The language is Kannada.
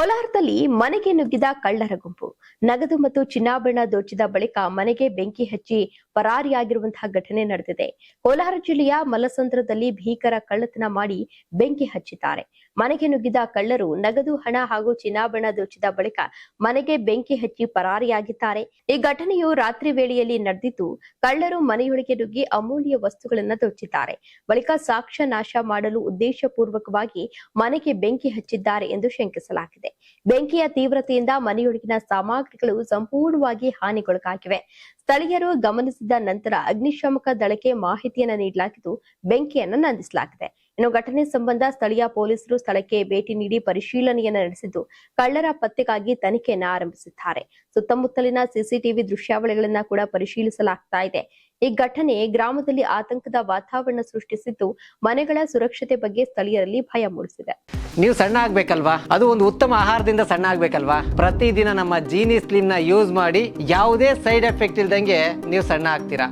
ಕೋಲಾರದಲ್ಲಿ ಮನೆಗೆ ನುಗ್ಗಿದ ಕಳ್ಳರ ಗುಂಪು ನಗದು ಮತ್ತು ಚಿನ್ನಾಭರಣ ದೋಚಿದ ಬಳಿಕ ಮನೆಗೆ ಬೆಂಕಿ ಹಚ್ಚಿ ಪರಾರಿಯಾಗಿರುವಂತಹ ಘಟನೆ ನಡೆದಿದೆ. ಕೋಲಾರ ಜಿಲ್ಲೆಯ ಮಲ್ಲಸಂದ್ರದಲ್ಲಿ ಭೀಕರ ಕಳ್ಳತನ ಮಾಡಿ ಬೆಂಕಿ ಹಚ್ಚಿದ್ದಾರೆ. ಮನೆಗೆ ನುಗ್ಗಿದ ಕಳ್ಳರು ನಗದು ಹಣ ಹಾಗೂ ಚಿನ್ನಾಭರಣ ದೋಚಿದ ಬಳಿಕ ಮನೆಗೆ ಬೆಂಕಿ ಹಚ್ಚಿ ಪರಾರಿಯಾಗಿದ್ದಾರೆ. ಈ ಘಟನೆಯು ರಾತ್ರಿ ವೇಳೆಯಲ್ಲಿ ನಡೆದಿದ್ದು, ಕಳ್ಳರು ಮನೆಯೊಳಗೆ ನುಗ್ಗಿ ಅಮೂಲ್ಯ ವಸ್ತುಗಳನ್ನು ದೋಚಿದ್ದಾರೆ. ಬಳಿಕ ಸಾಕ್ಷ್ಯ ನಾಶ ಮಾಡಲು ಉದ್ದೇಶಪೂರ್ವಕವಾಗಿ ಮನೆಗೆ ಬೆಂಕಿ ಹಚ್ಚಿದ್ದಾರೆ ಎಂದು ಶಂಕಿಸಲಾಗಿದೆ. ಬೆಂಕಿಯ ತೀವ್ರತೆಯಿಂದ ಮನೆಯೊಳಗಿನ ಸಾಮಗ್ರಿಗಳು ಸಂಪೂರ್ಣವಾಗಿ ಹಾನಿಗೊಳಗಾಗಿವೆ. ಸ್ಥಳೀಯರು ಗಮನಿಸಿದ ನಂತರ ಅಗ್ನಿಶಾಮಕ ದಳಕ್ಕೆ ಮಾಹಿತಿಯನ್ನು ನೀಡಲಾಗಿದ್ದು, ಬೆಂಕಿಯನ್ನು ನಂದಿಸಲಾಗಿದೆ. ಇನ್ನು ಘಟನೆ ಸಂಬಂಧ ಸ್ಥಳೀಯ ಪೊಲೀಸರು ಸ್ಥಳಕ್ಕೆ ಭೇಟಿ ನೀಡಿ ಪರಿಶೀಲನೆಯನ್ನು ನಡೆಸಿದ್ದು, ಕಳ್ಳರ ಪತ್ತೆಗಾಗಿ ತನಿಖೆಯನ್ನು ಆರಂಭಿಸಿದ್ದಾರೆ. ಸುತ್ತಮುತ್ತಲಿನ ಸಿಸಿಟಿವಿ ದೃಶ್ಯಾವಳಿಗಳನ್ನ ಕೂಡ ಪರಿಶೀಲಿಸಲಾಗ್ತಾ ಇದೆ. ಈ ಘಟನೆ ಗ್ರಾಮದಲ್ಲಿ ಆತಂಕದ ವಾತಾವರಣ ಸೃಷ್ಟಿಸಿದ್ದು, ಮನೆಗಳ ಸುರಕ್ಷತೆ ಬಗ್ಗೆ ಸ್ಥಳೀಯರಲ್ಲಿ ಭಯ ಮೂಡಿಸಿದೆ. ನೀವು ಸಣ್ಣ ಆಗ್ಬೇಕಲ್ವಾ? ಅದು ಒಂದು ಉತ್ತಮ ಆಹಾರದಿಂದ ಸಣ್ಣ ಆಗ್ಬೇಕಲ್ವಾ? ಪ್ರತಿದಿನ ನಮ್ಮ ಜೀನಿ ಸ್ಲಿಮ್ ನ ಯೂಸ್ ಮಾಡಿ ಯಾವುದೇ ಸೈಡ್ ಎಫೆಕ್ಟ್ ಇಲ್ದಂಗೆ ನೀವು ಸಣ್ಣ ಆಗ್ತೀರಾ.